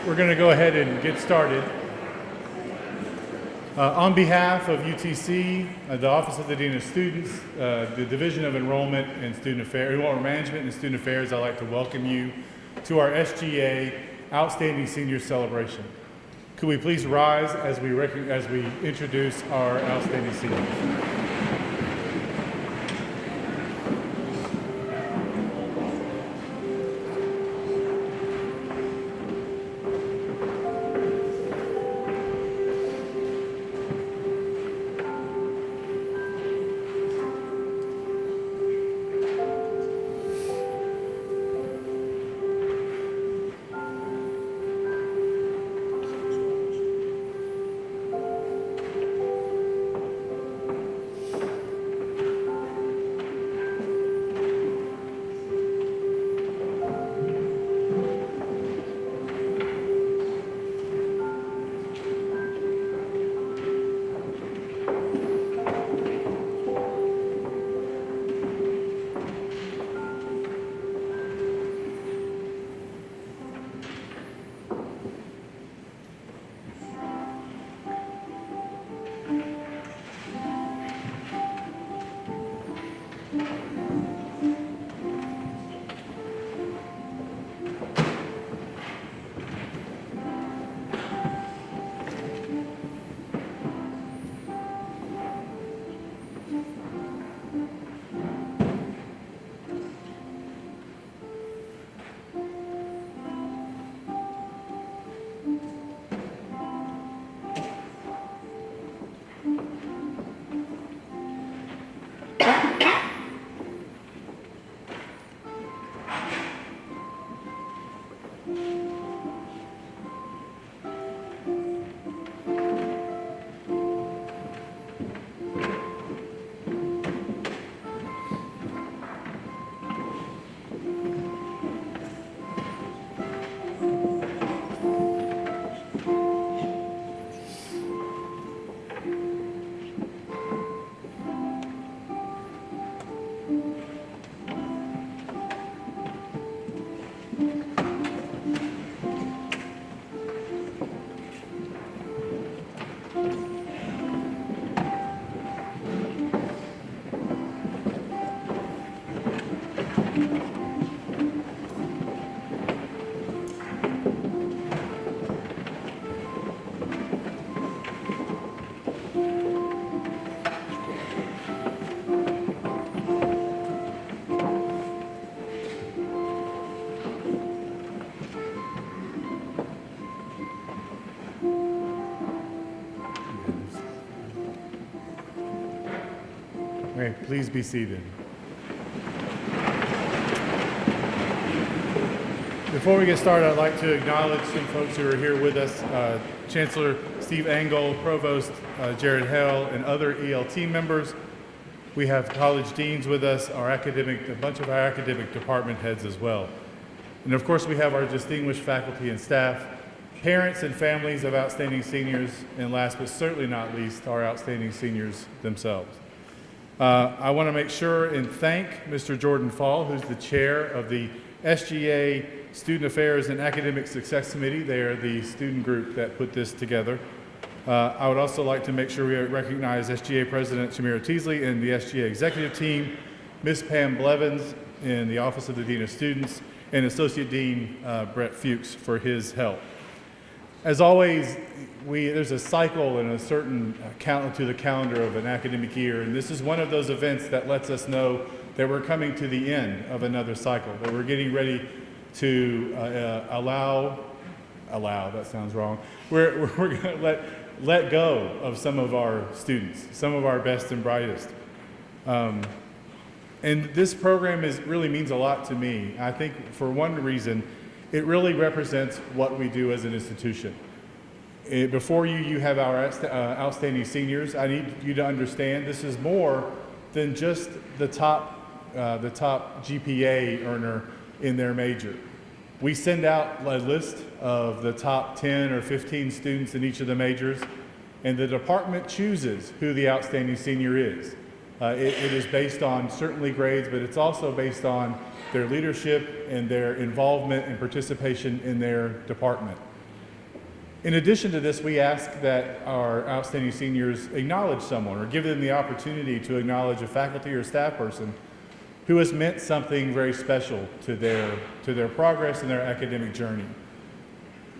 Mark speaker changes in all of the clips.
Speaker 1: We're going to go ahead and get started. On behalf of UTC, the Office of the Dean of Students, the Division of Enrollment and Enrollment Management and Student Affairs, I'd like to welcome you to our SGA Outstanding Senior Celebration. Could we please rise as we introduce our outstanding seniors? Okay, please be seated. Before we get started, I'd like to acknowledge some folks who are here with us. Chancellor Steve Engel, Provost Jared Hell, and other ELT members. We have college deans with us, a bunch of our academic department heads as well. And of course, we have our distinguished faculty and staff, parents and families of outstanding seniors, and last but certainly not least, our outstanding seniors themselves. I want to make sure and thank Mr. Jordan Fall, who's the chair of the SGA Student Affairs and Academic Success Committee. They are the student group that put this together. I would also like to make sure we recognize SGA President Shamira Teasley and the SGA executive team, Ms. Pam Blevins in the Office of the Dean of Students, and Associate Dean Brett Fuchs for his help. As always, there's a cycle and a certain count to the calendar of an academic year, and this is one of those events that lets us know that we're coming to the end of another cycle, that we're getting ready to that sounds wrong. We're going to let go of some of our students, some of our best and brightest. And this program really means a lot to me. I think for one reason, it really represents what we do as an institution. Before you have our outstanding seniors. I need you to understand this is more than just the top GPA earner in their major. We send out a list of the top 10 or 15 students in each of the majors, and the department chooses who the outstanding senior is. It is based on certainly grades, but it's also based on their leadership and their involvement and participation in their department. In addition to this, we ask that our outstanding seniors acknowledge someone or give them the opportunity to acknowledge a faculty or staff person who has meant something very special to their progress and their academic journey.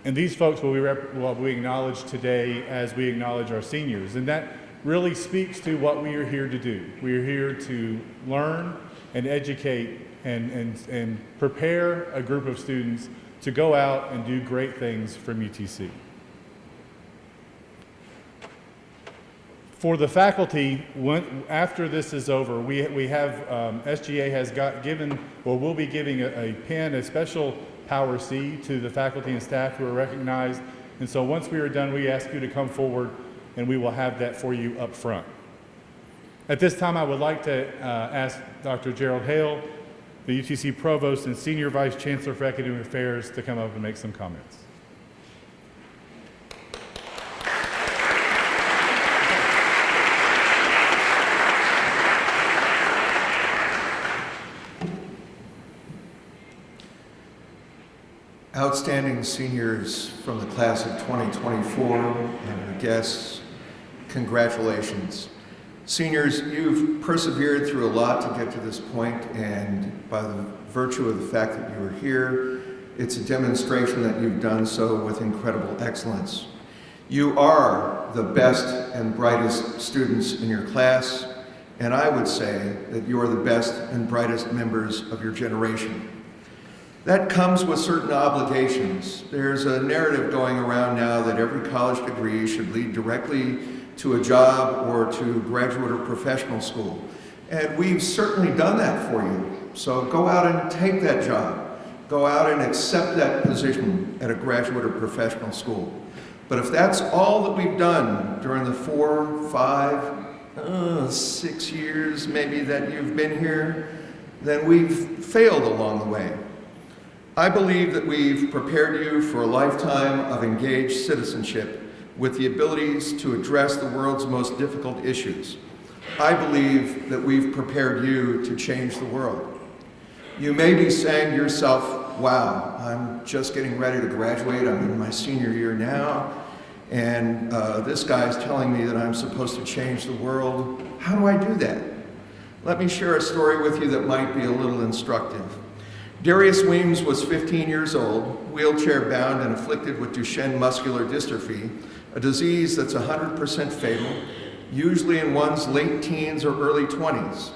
Speaker 1: And these folks will be acknowledged today as we acknowledge our seniors. And that really speaks to what we are here to do. We are here to learn and educate and prepare a group of students to go out and do great things from UTC. For the faculty, after this is over, we have, SGA has will be giving a pin, a special Power C to the faculty and staff who are recognized. And so once we are done, we ask you to come forward and we will have that for you up front. At this time, I would like to ask Dr. Gerald Hale, the UTC Provost and Senior Vice Chancellor for Academic Affairs, to come up and make some comments.
Speaker 2: Outstanding seniors from the class of 2024 and our guests, congratulations. Seniors, you've persevered through a lot to get to this point, and by the virtue of the fact that you are here, it's a demonstration that you've done so with incredible excellence. You are the best and brightest students in your class, and I would say that you are the best and brightest members of your generation. That comes with certain obligations. There's a narrative going around now that every college degree should lead directly to a job or to graduate or professional school. And we've certainly done that for you. So go out and take that job. Go out and accept that position at a graduate or professional school. But if that's all that we've done during the 4, 5, 6 years maybe that you've been here, then we've failed along the way. I believe that we've prepared you for a lifetime of engaged citizenship with the abilities to address the world's most difficult issues. I believe that we've prepared you to change the world. You may be saying to yourself, wow, I'm just getting ready to graduate, I'm in my senior year now, and this guy's telling me that I'm supposed to change the world. How do I do that? Let me share a story with you that might be a little instructive. Darius Weems was 15 years old, wheelchair-bound and afflicted with Duchenne muscular dystrophy, a disease that's 100% fatal, usually in one's late teens or early 20s.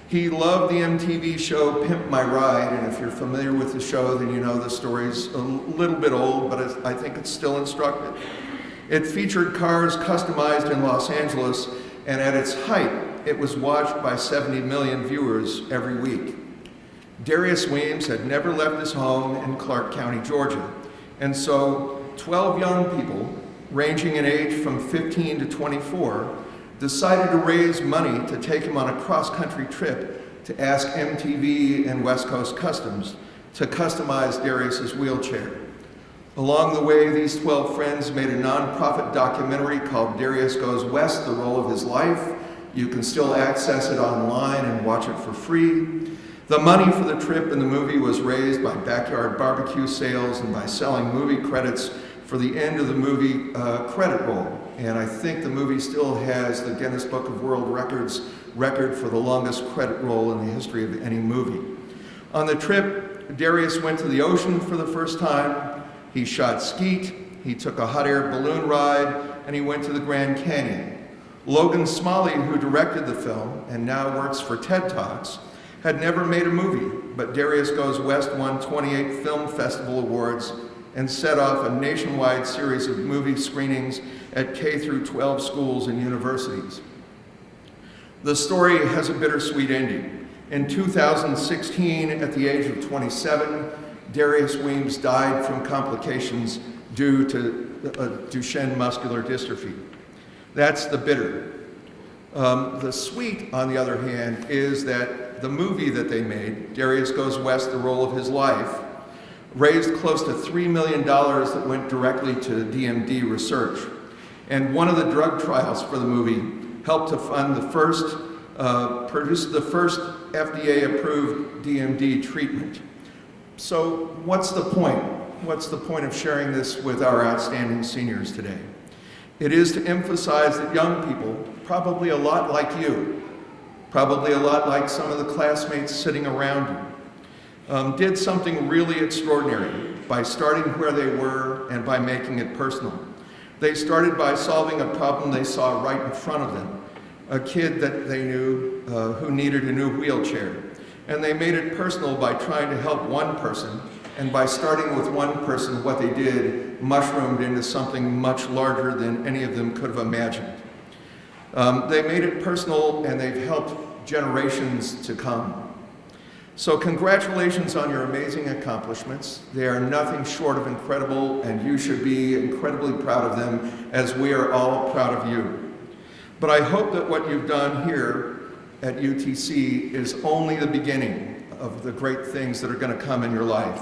Speaker 2: He loved the MTV show Pimp My Ride, and if you're familiar with the show, then you know the story's a little bit old, but I think it's still instructive. It featured cars customized in Los Angeles, and at its height, it was watched by 70 million viewers every week. Darius Weems had never left his home in Clark County, Georgia, and so 12 young people, ranging in age from 15 to 24, decided to raise money to take him on a cross-country trip to ask MTV and West Coast Customs to customize Darius's wheelchair. Along the way, these 12 friends made a nonprofit documentary called Darius Goes West, The Role of His Life. You can still access it online and watch it for free. The money for the trip and the movie was raised by backyard barbecue sales and by selling movie credits for the end of the movie credit roll. And I think the movie still has the Guinness Book of World Records record for the longest credit roll in the history of any movie. On the trip, Darius went to the ocean for the first time. He shot skeet, he took a hot air balloon ride, and he went to the Grand Canyon. Logan Smalley, who directed the film and now works for TED Talks, had never made a movie, but Darius Goes West won 28 Film Festival Awards and set off a nationwide series of movie screenings at K through 12 schools and universities. The story has a bittersweet ending. In 2016, at the age of 27, Darius Weems died from complications due to Duchenne muscular dystrophy. That's the bitter. The sweet, on the other hand, is that the movie that they made, Darius Goes West, The Role of His Life, raised close to $3 million that went directly to DMD research. And one of the drug trials for the movie helped to fund produce the first FDA-approved DMD treatment. So what's the point? what's the point of sharing this with our outstanding seniors today? It is to emphasize that young people, probably a lot like you, probably a lot like some of the classmates sitting around you, did something really extraordinary by starting where they were and by making it personal. They started by solving a problem they saw right in front of them, a kid that they knew who needed a new wheelchair. And they made it personal by trying to help one person, and by starting with one person, what they did mushroomed into something much larger than any of them could have imagined. They made it personal, and they've helped generations to come. So congratulations on your amazing accomplishments. They are nothing short of incredible, and you should be incredibly proud of them, as we are all proud of you. But I hope that what you've done here at UTC is only the beginning of the great things that are going to come in your life,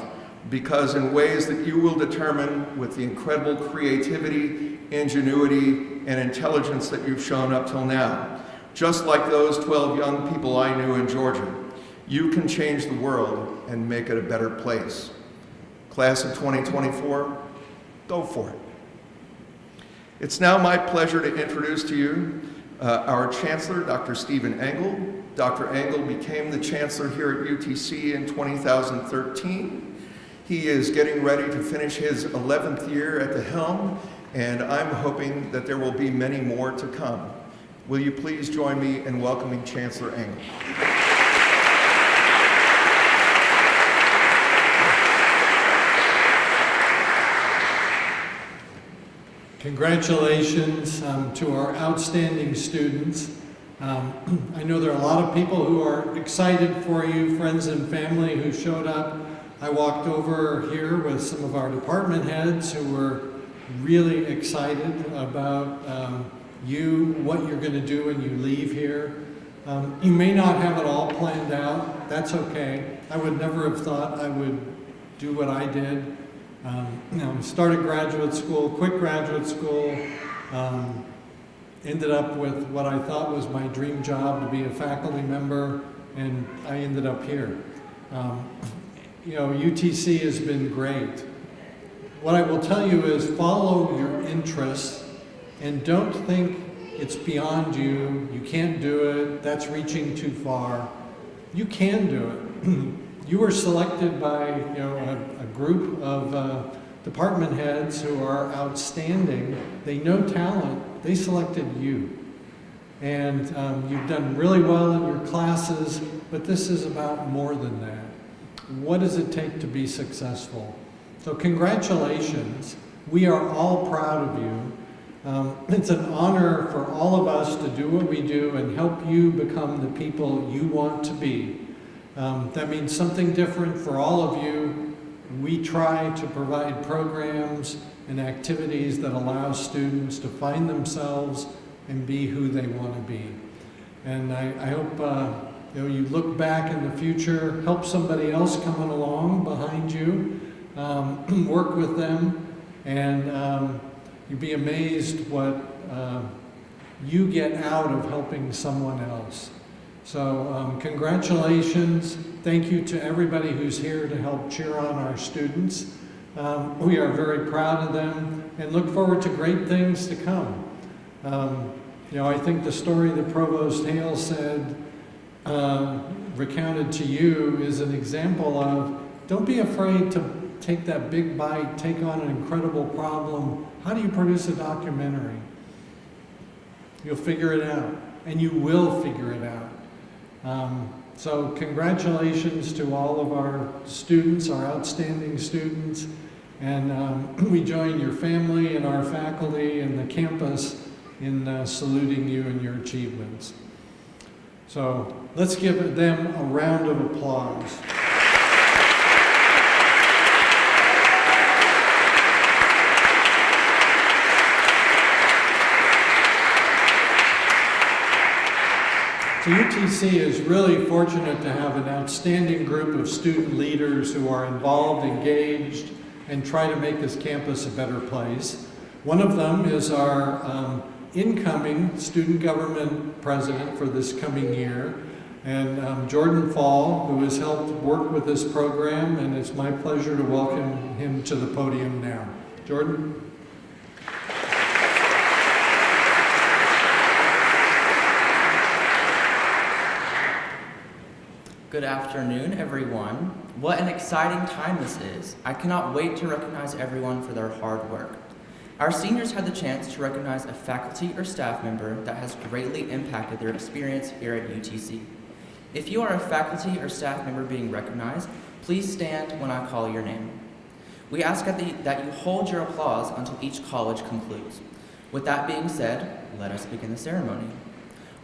Speaker 2: because in ways that you will determine, with the incredible creativity, ingenuity, and intelligence that you've shown up till now, just like those 12 young people I knew in Georgia, you can change the world and make it a better place. Class of 2024, go for it. It's now my pleasure to introduce to you our Chancellor, Dr. Stephen Engel. Dr. Engel became the Chancellor here at UTC in 2013. He is getting ready to finish his 11th year at the helm, and I'm hoping that there will be many more to come. Will you please join me in welcoming Chancellor Engel?
Speaker 3: Congratulations to our outstanding students. I know there are a lot of people who are excited for you, friends and family who showed up. I walked over here with some of our department heads who were really excited about you, what you're going to do when you leave here. You may not have it all planned out. That's okay. I would never have thought I would do what I did. Started graduate school, quit graduate school, ended up with what I thought was my dream job, to be a faculty member, and I ended up here. UTC has been great. What I will tell you is follow your interests and don't think it's beyond you, you can't do it, that's reaching too far. You can do it. You were selected by a group of department heads who are outstanding. They know talent. They selected you. And you've done really well in your classes, but this is about more than that. What does it take to be successful? So congratulations. We are all proud of you. It's an honor for all of us to do what we do and help you become the people you want to be. That means something different for all of you. We try to provide programs and activities that allow students to find themselves and be who they want to be. And I hope you look back in the future, help somebody else coming along behind you, work with them, and you'd be amazed what you get out of helping someone else. So congratulations. Thank you to everybody who's here to help cheer on our students. We are very proud of them and look forward to great things to come. I think the story that Provost Hale said, recounted to you, is an example of don't be afraid to take that big bite, take on an incredible problem. How do you produce a documentary? You'll figure it out, and you will figure it out. So congratulations to all of our students, our outstanding students, and we join your family and our faculty and the campus in saluting you and your achievements. So let's give them a round of applause. So UTC is really fortunate to have an outstanding group of student leaders who are involved, engaged, and try to make this campus a better place. One of them is our incoming student government president for this coming year. and Jordan Fall, who has helped work with this program, and it's my pleasure to welcome him to the podium now. Jordan?
Speaker 4: Good afternoon, everyone. What an exciting time this is. I cannot wait to recognize everyone for their hard work. Our seniors had the chance to recognize a faculty or staff member that has greatly impacted their experience here at UTC. If you are a faculty or staff member being recognized, please stand when I call your name. We ask that you hold your applause until each college concludes. With that being said, let us begin the ceremony.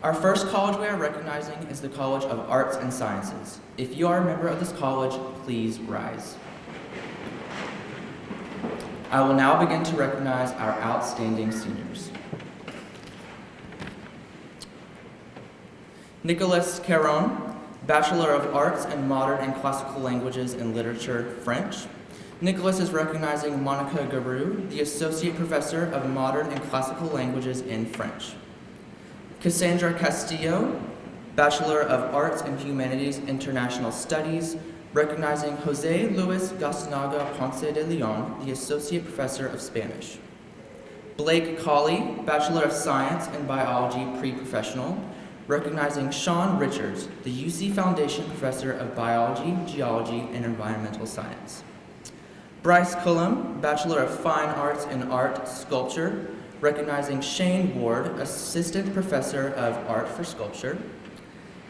Speaker 4: Our first college we are recognizing is the College of Arts and Sciences. If you are a member of this college, please rise. I will now begin to recognize our outstanding seniors. Nicolas Caron, Bachelor of Arts in Modern and Classical Languages and Literature, French. Nicholas is recognizing Monica Garou, the Associate Professor of Modern and Classical Languages in French. Cassandra Castillo, Bachelor of Arts in Humanities International Studies, recognizing Jose Luis Gastanaga Ponce de Leon, the Associate Professor of Spanish. Blake Colley, Bachelor of Science in Biology Pre-Professional, recognizing Sean Richards, the UC Foundation Professor of Biology, Geology, and Environmental Science. Bryce Cullum, Bachelor of Fine Arts in Art Sculpture, recognizing Shane Ward, Assistant Professor of Art for Sculpture.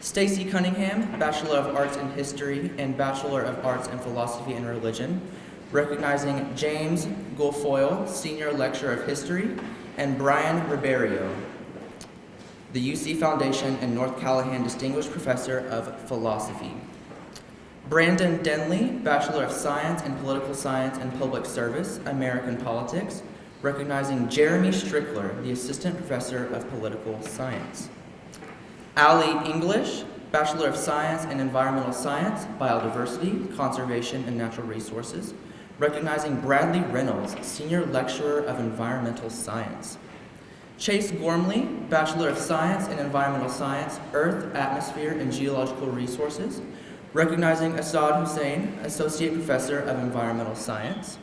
Speaker 4: Stacy Cunningham, Bachelor of Arts in History and Bachelor of Arts in Philosophy and Religion, recognizing James Guilfoyle, Senior Lecturer of History, and Brian Ribeiro, the UC Foundation and North Callahan Distinguished Professor of Philosophy. Brandon Denley, Bachelor of Science in Political Science and Public Service, American Politics, recognizing Jeremy Strickler, the Assistant Professor of Political Science. Allie English, Bachelor of Science in Environmental Science, Biodiversity, Conservation, and Natural Resources, recognizing Bradley Reynolds, Senior Lecturer of Environmental Science. Chase Gormley, Bachelor of Science in Environmental Science, Earth, Atmosphere, and Geological Resources, recognizing Assad Hussein, Associate Professor of Environmental Science.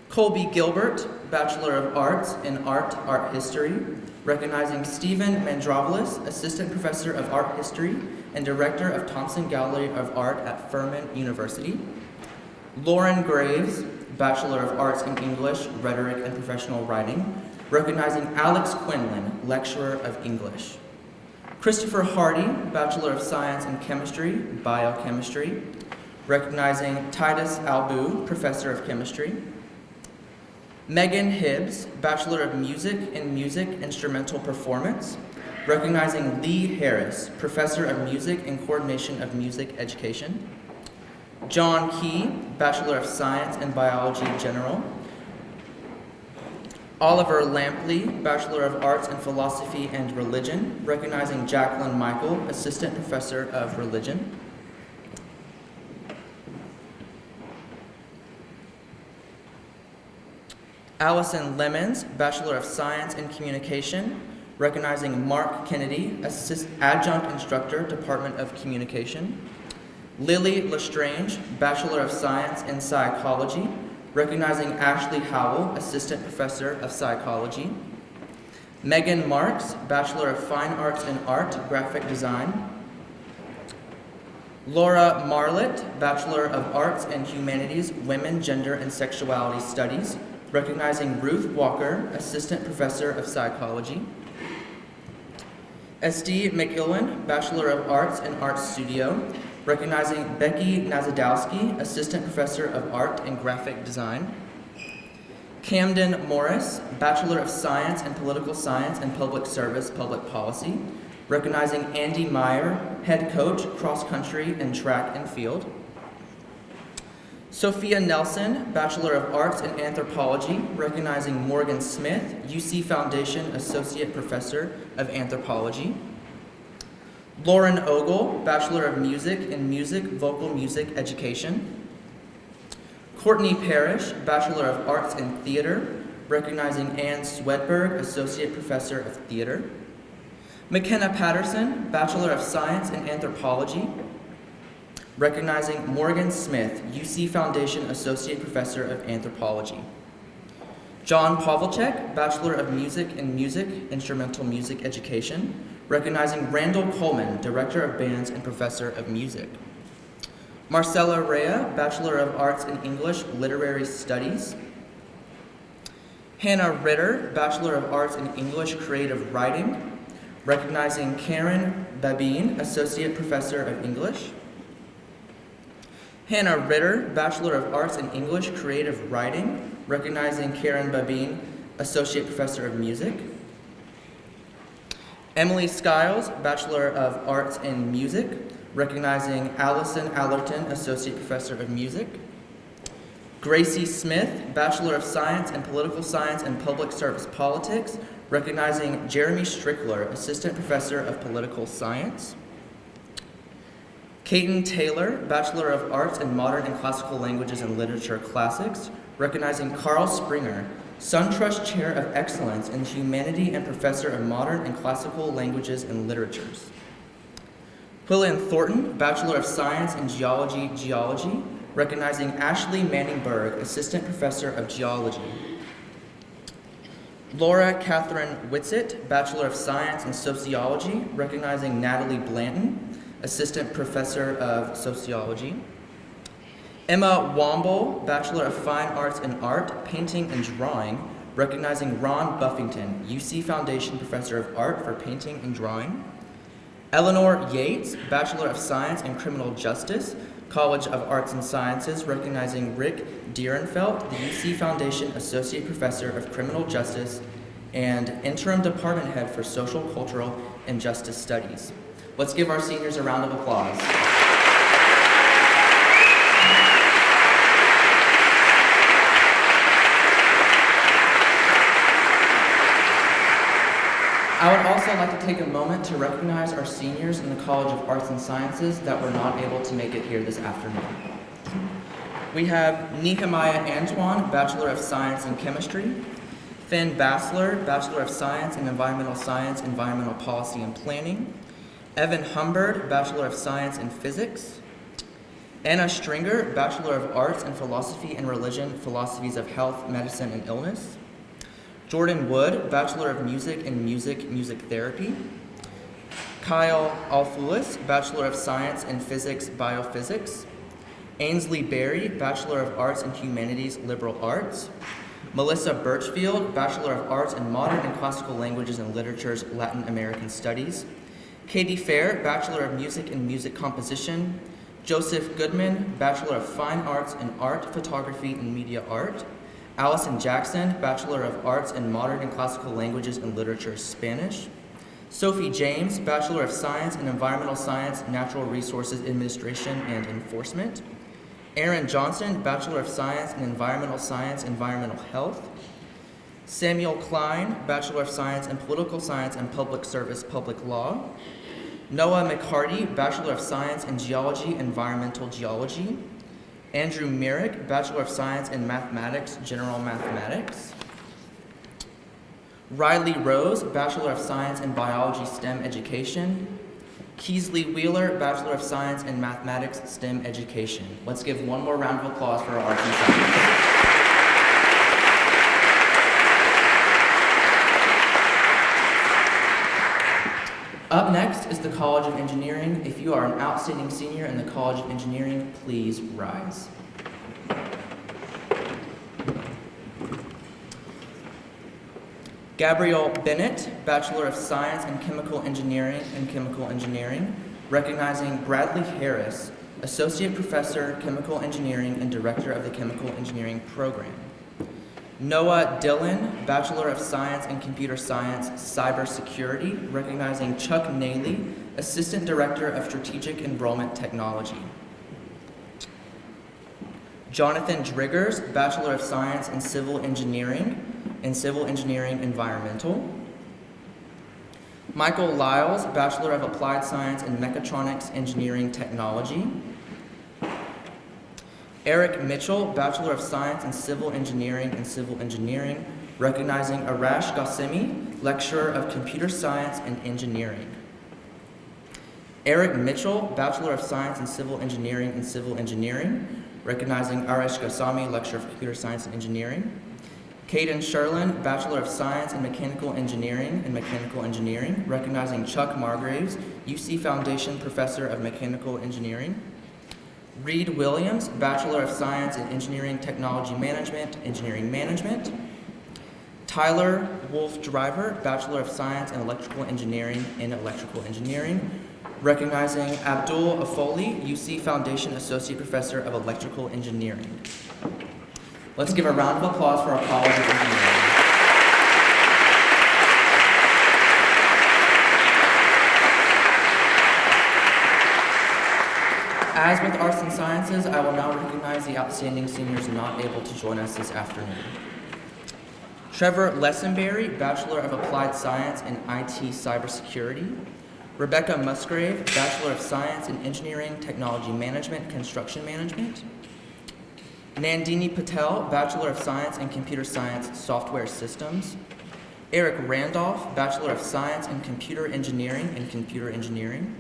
Speaker 4: Colby Gilbert, Bachelor of Arts in Art History, recognizing Stephen Mandravoulis, Assistant Professor of Art History and Director of Thompson Gallery of Art at Furman University. Lauren Graves, Bachelor of Arts in English, Rhetoric, and Professional Writing, recognizing Alex Quinlan, Lecturer of English. Christopher Hardy, Bachelor of Science in Chemistry, Biochemistry, recognizing Titus Albu, Professor of Chemistry. Megan Hibbs, Bachelor of Music in Music Instrumental Performance, recognizing Lee Harris, Professor of Music and Coordination of Music Education. John Key, Bachelor of Science in Biology General. Oliver Lampley, Bachelor of Arts in Philosophy and Religion, recognizing Jacqueline Michael, Assistant Professor of Religion. Allison Lemons, Bachelor of Science in Communication, recognizing Mark Kennedy, Adjunct Instructor, Department of Communication. Lily Lestrange, Bachelor of Science in Psychology, recognizing Ashley Howell, Assistant Professor of Psychology. Megan Marks, Bachelor of Fine Arts in Art, Graphic Design. Laura Marlett, Bachelor of Arts and Humanities, Women, Gender, and Sexuality Studies, recognizing Ruth Walker, Assistant Professor of Psychology. Esty McIlwain, Bachelor of Arts in Art Studio, recognizing Becky Nazadowski, Assistant Professor of Art and Graphic Design. Camden Morris, Bachelor of Science in Political Science and Public Service, Public Policy, recognizing Andy Meyer, Head Coach, Cross Country and Track and Field. Sophia Nelson, Bachelor of Arts in Anthropology, recognizing Morgan Smith, UC Foundation Associate Professor of Anthropology. Lauren Ogle, Bachelor of Music in Music, Vocal Music Education. Courtney Parrish, Bachelor of Arts in Theater, recognizing Ann Swedberg, Associate Professor of Theater. McKenna Patterson, Bachelor of Science in Anthropology, recognizing Morgan Smith, UC Foundation Associate Professor of Anthropology. John Pavlicek, Bachelor of Music in Music, Instrumental Music Education, recognizing Randall Coleman, Director of Bands and Professor of Music. Marcela Rea, Bachelor of Arts in English, Literary Studies. Hannah Ritter, Bachelor of Arts in English, Creative Writing, recognizing Karen Babine, Associate Professor of English. Hannah Ritter, Bachelor of Arts in English, Creative Writing, recognizing Karen Babine, Associate Professor of Music. Emily Skiles, Bachelor of Arts in Music, recognizing Allison Allerton, Associate Professor of Music. Gracie Smith, Bachelor of Science in Political Science and Public Service Politics, recognizing Jeremy Strickler, Assistant Professor of Political Science. Caton Taylor, Bachelor of Arts in Modern and Classical Languages and Literature Classics, recognizing Carl Springer, SunTrust Chair of Excellence in Humanity and Professor of Modern and Classical Languages and Literatures. Quillan Thornton, Bachelor of Science in Geology, recognizing Ashley Manningberg, Assistant Professor of Geology. Laura Catherine Whitsitt, Bachelor of Science in Sociology, recognizing Natalie Blanton, Assistant Professor of Sociology. Emma Womble, Bachelor of Fine Arts in Art, Painting and Drawing, recognizing Ron Buffington, UC Foundation Professor of Art for Painting and Drawing. Eleanor Yates, Bachelor of Science in Criminal Justice, College of Arts and Sciences, recognizing Rick Dierenfeld, the UC Foundation Associate Professor of Criminal Justice and Interim Department Head for Social, Cultural, and Justice Studies. Let's give our seniors a round of applause. I would also like to take a moment to recognize our seniors in the College of Arts and Sciences that were not able to make it here this afternoon. We have Nehemiah Antoine, Bachelor of Science in Chemistry, Finn Bassler, Bachelor of Science in Environmental Science, Environmental Policy and Planning, Evan Humbird, Bachelor of Science in Physics, Anna Stringer, Bachelor of Arts in Philosophy and Religion, Philosophies of Health, Medicine, and Illness, Jordan Wood, Bachelor of Music in Music Therapy, Kyle Alfulis, Bachelor of Science in Physics, Biophysics, Ainsley Berry, Bachelor of Arts in Humanities, Liberal Arts, Melissa Birchfield, Bachelor of Arts in Modern and Classical Languages and Literatures, Latin American Studies, Katie Fair, Bachelor of Music in Music Composition, Joseph Goodman, Bachelor of Fine Arts in Art, Photography, and Media Art, Allison Jackson, Bachelor of Arts in Modern and Classical Languages and Literature, Spanish, Sophie James, Bachelor of Science in Environmental Science, Natural Resources Administration and Enforcement, Aaron Johnson, Bachelor of Science in Environmental Science, Environmental Health, Samuel Klein, Bachelor of Science in Political Science and Public Service, Public Law, Noah McCarty, Bachelor of Science in Geology, Environmental Geology, Andrew Merrick, Bachelor of Science in Mathematics, General Mathematics, Riley Rose, Bachelor of Science in Biology, STEM Education, Keesley Wheeler, Bachelor of Science in Mathematics, STEM Education. Let's give one more round of applause for our arts and science. Up next is the College of Engineering. If you are an outstanding senior in the College of Engineering, please rise. Gabrielle Bennett, Bachelor of Science in Chemical Engineering, recognizing Bradley Harris, Associate Professor, Chemical Engineering and Director of the Chemical Engineering Program. Noah Dillon, Bachelor of Science in Computer Science, Cybersecurity, recognizing Chuck Naley, Assistant Director of Strategic Enrollment Technology. Jonathan Driggers, Bachelor of Science in Civil Engineering Environmental. Michael Lyles, Bachelor of Applied Science in Mechatronics Engineering Technology. Eric Mitchell, Bachelor of Science in Civil Engineering recognizing Arash Ghassemi, Lecturer of Computer Science and Engineering. Eric Mitchell, Bachelor of Science in Civil Engineering and Civil Engineering, recognizing Arash Ghassemi, Lecturer of Computer Science and Engineering. Caden Sherlin, Bachelor of Science in Mechanical Engineering and Mechanical Engineering, recognizing Chuck Margraves, UC Foundation Professor of Mechanical Engineering. Reed Williams, Bachelor of Science in Engineering Technology Management, Engineering Management. Tyler Wolf Driver, Bachelor of Science in Electrical Engineering and Electrical Engineering, recognizing Abdul Afoli, UC Foundation Associate Professor of Electrical Engineering. Let's give a round of applause for our College of Engineering. As with Arts and Sciences, I will now recognize the outstanding seniors not able to join us this afternoon. Trevor Lessenberry, Bachelor of Applied Science in IT Cybersecurity. Rebecca Musgrave, Bachelor of Science in Engineering, Technology Management, Construction Management. Nandini Patel, Bachelor of Science in Computer Science, Software Systems. Eric Randolph, Bachelor of Science in Computer Engineering and Computer Engineering.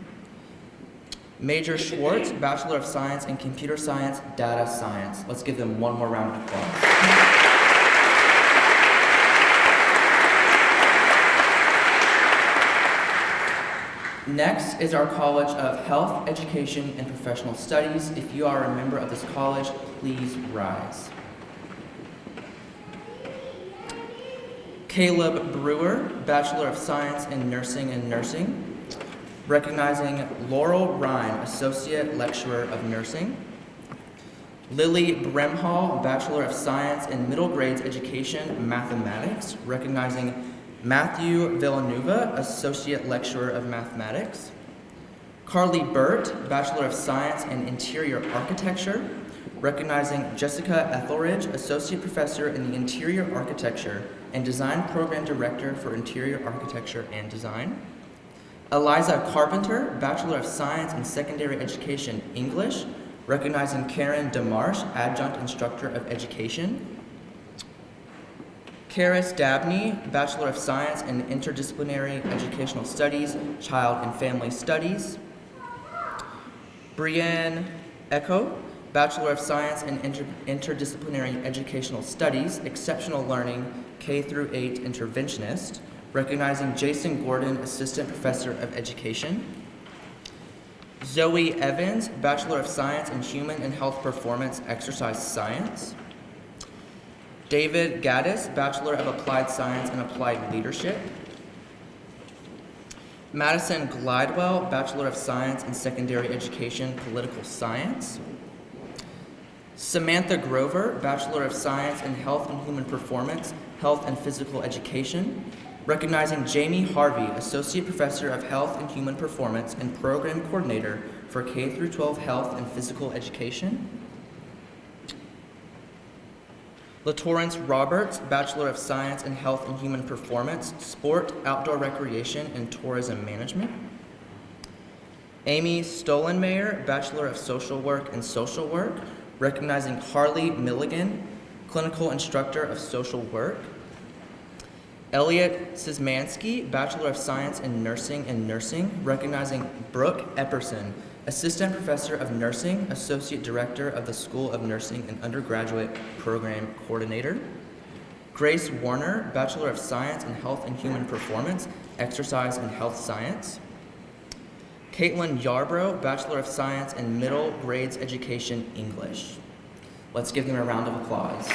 Speaker 4: Major Schwartz, Bachelor of Science in Computer Science, Data Science. Let's give them one more round of applause. Next is our College of Health, Education, and Professional Studies. If you are a member of this college, please rise. Caleb Brewer, Bachelor of Science in Nursing and Nursing, recognizing Laurel Ryan, Associate Lecturer of Nursing. Lily Bremhall, Bachelor of Science in Middle Grades Education, Mathematics, recognizing Matthew Villanueva, Associate Lecturer of Mathematics. Carly Burt, Bachelor of Science in Interior Architecture, recognizing Jessica Etheridge, Associate Professor in the Interior Architecture and Design Program Director for Interior Architecture and Design. Eliza Carpenter, Bachelor of Science in Secondary Education, English, recognizing Karen DeMarsh, Adjunct Instructor of Education. Karis Dabney, Bachelor of Science in Interdisciplinary Educational Studies, Child and Family Studies. Brienne Echo, Bachelor of Science in Interdisciplinary Educational Studies, Exceptional Learning, K-8 Interventionist, recognizing Jason Gordon, Assistant Professor of Education. Zoe Evans, Bachelor of Science in Human and Health Performance, Exercise Science. David Gaddis, Bachelor of Applied Science and Applied Leadership. Madison Glidewell, Bachelor of Science in Secondary Education, Political Science. Samantha Grover, Bachelor of Science in Health and Human Performance, Health and Physical Education, recognizing Jamie Harvey, Associate Professor of Health and Human Performance and Program Coordinator for K-12 Health and Physical Education. LaTorrence Roberts, Bachelor of Science in Health and Human Performance, Sport, Outdoor Recreation, and Tourism Management. Amy Stolenmayer, Bachelor of Social Work and Social Work, recognizing Harley Milligan, Clinical Instructor of Social Work. Elliot Szymanski, Bachelor of Science in Nursing and Nursing, recognizing Brooke Epperson, Assistant Professor of Nursing, Associate Director of the School of Nursing and Undergraduate Program Coordinator. Grace Warner, Bachelor of Science in Health and Human Performance, Exercise and Health Science. Caitlin Yarbrough, Bachelor of Science in Middle Grades Education, English. Let's give them a round of applause.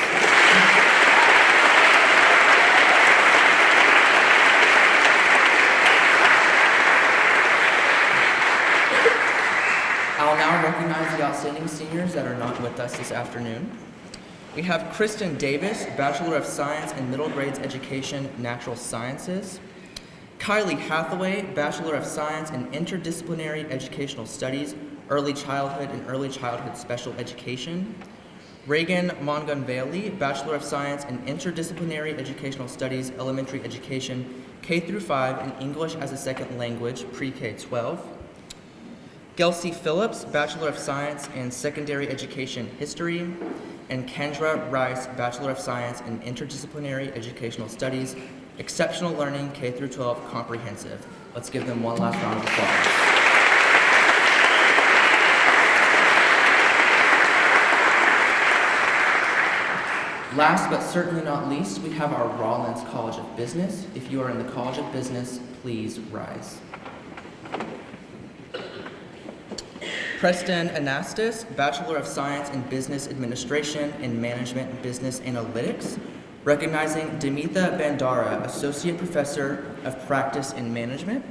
Speaker 4: I'll now recognize the outstanding seniors that are not with us this afternoon. We have Kristen Davis, Bachelor of Science in Middle Grades Education, Natural Sciences. Kylie Hathaway, Bachelor of Science in Interdisciplinary Educational Studies, Early Childhood and Early Childhood Special Education. Reagan Mongonvale, Bachelor of Science in Interdisciplinary Educational Studies, Elementary Education, K-5 and English as a Second Language, Pre-K-12. Gelsey Phillips, Bachelor of Science in Secondary Education History. and Kendra Rice, Bachelor of Science in Interdisciplinary Educational Studies, Exceptional Learning K-12 Comprehensive. Let's give them one last round of applause. Last but certainly not least, we have our Rollins College of Business. If you are in the College of Business, please rise. Preston Anastas, Bachelor of Science in Business Administration and Management and Business Analytics, recognizing Demitha Bandara, Associate Professor of Practice in Management.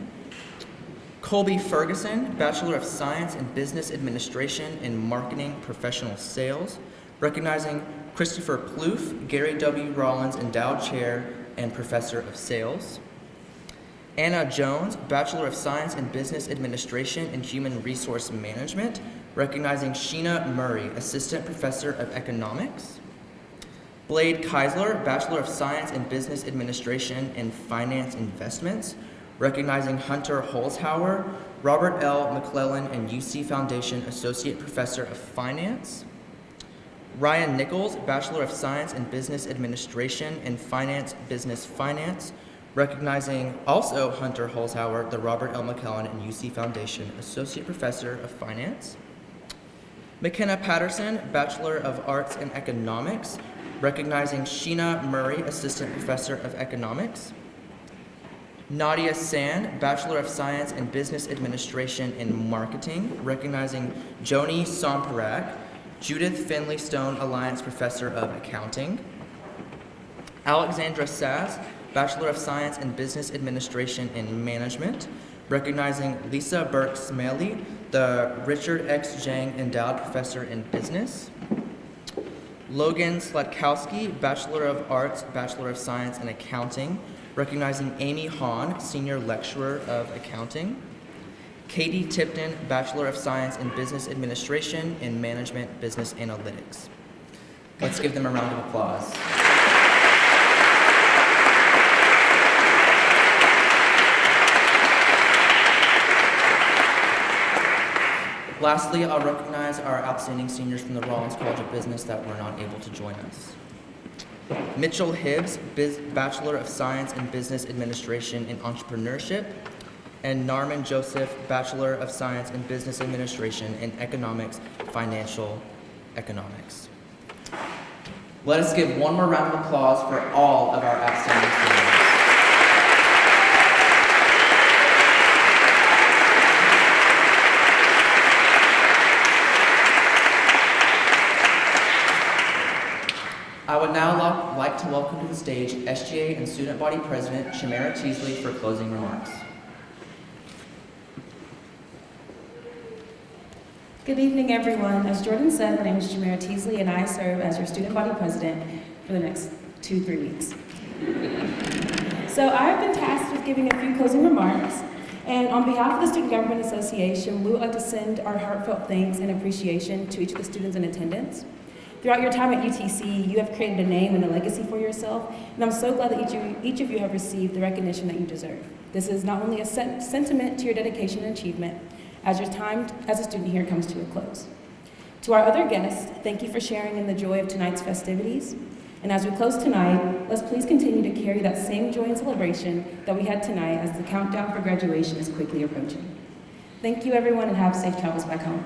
Speaker 4: Colby Ferguson, Bachelor of Science in Business Administration and Marketing Professional Sales, recognizing Christopher Plouffe, Gary W. Rollins Endowed Chair and Professor of Sales. Anna Jones, Bachelor of Science in Business Administration and Human Resource Management, recognizing Sheena Murray, Assistant Professor of Economics. Blade Keisler, Bachelor of Science in Business Administration and Finance Investments, recognizing Hunter Holzhauer, Robert L. McClellan and UC Foundation Associate Professor of Finance. Ryan Nichols, Bachelor of Science in Business Administration and Finance Business Finance, recognizing also Hunter Holzhauer, the Robert L. McClellan and UC Foundation Associate Professor of Finance. McKenna Patterson, Bachelor of Arts in Economics, recognizing Sheena Murray, Assistant Professor of Economics. Nadia Sand, Bachelor of Science in Business Administration and Marketing, recognizing Joni Somparak, Judith Finley Stone Alliance Professor of Accounting. Alexandra Sass, Bachelor of Science in Business Administration and Management, recognizing Lisa Burke Smalley, the Richard X. Zhang Endowed Professor in Business. Logan Slatkowski, Bachelor of Arts, Bachelor of Science in Accounting, recognizing Amy Hahn, Senior Lecturer of Accounting. Katie Tipton, Bachelor of Science in Business Administration and Management Business Analytics. Let's give them a round of applause. Lastly, I'll recognize our outstanding seniors from the Rollins College of Business that were not able to join us. Mitchell Hibbs, Bachelor of Science in Business Administration and Entrepreneurship, and Narman Joseph, Bachelor of Science in Business Administration and Economics, Financial Economics. Let us give one more round of applause for all of our outstanding seniors. I would now like to welcome to the stage SGA and Student Body President Shamara Teasley for closing remarks.
Speaker 5: Good evening, everyone. As Jordan said, my name is Shamara Teasley, and I serve as your Student Body President for the next 2-3 weeks. So I have been tasked with giving a few closing remarks, and on behalf of the Student Government Association, we would like to send our heartfelt thanks and appreciation to each of the students in attendance. Throughout your time at UTC, you have created a name and a legacy for yourself, and I'm so glad that each of you have received the recognition that you deserve. This is not only a sentiment to your dedication and achievement, as your time as a student here comes to a close. To our other guests, thank you for sharing in the joy of tonight's festivities. And as we close tonight, let's please continue to carry that same joy and celebration that we had tonight as the countdown for graduation is quickly approaching. Thank you, everyone, and have safe travels back home.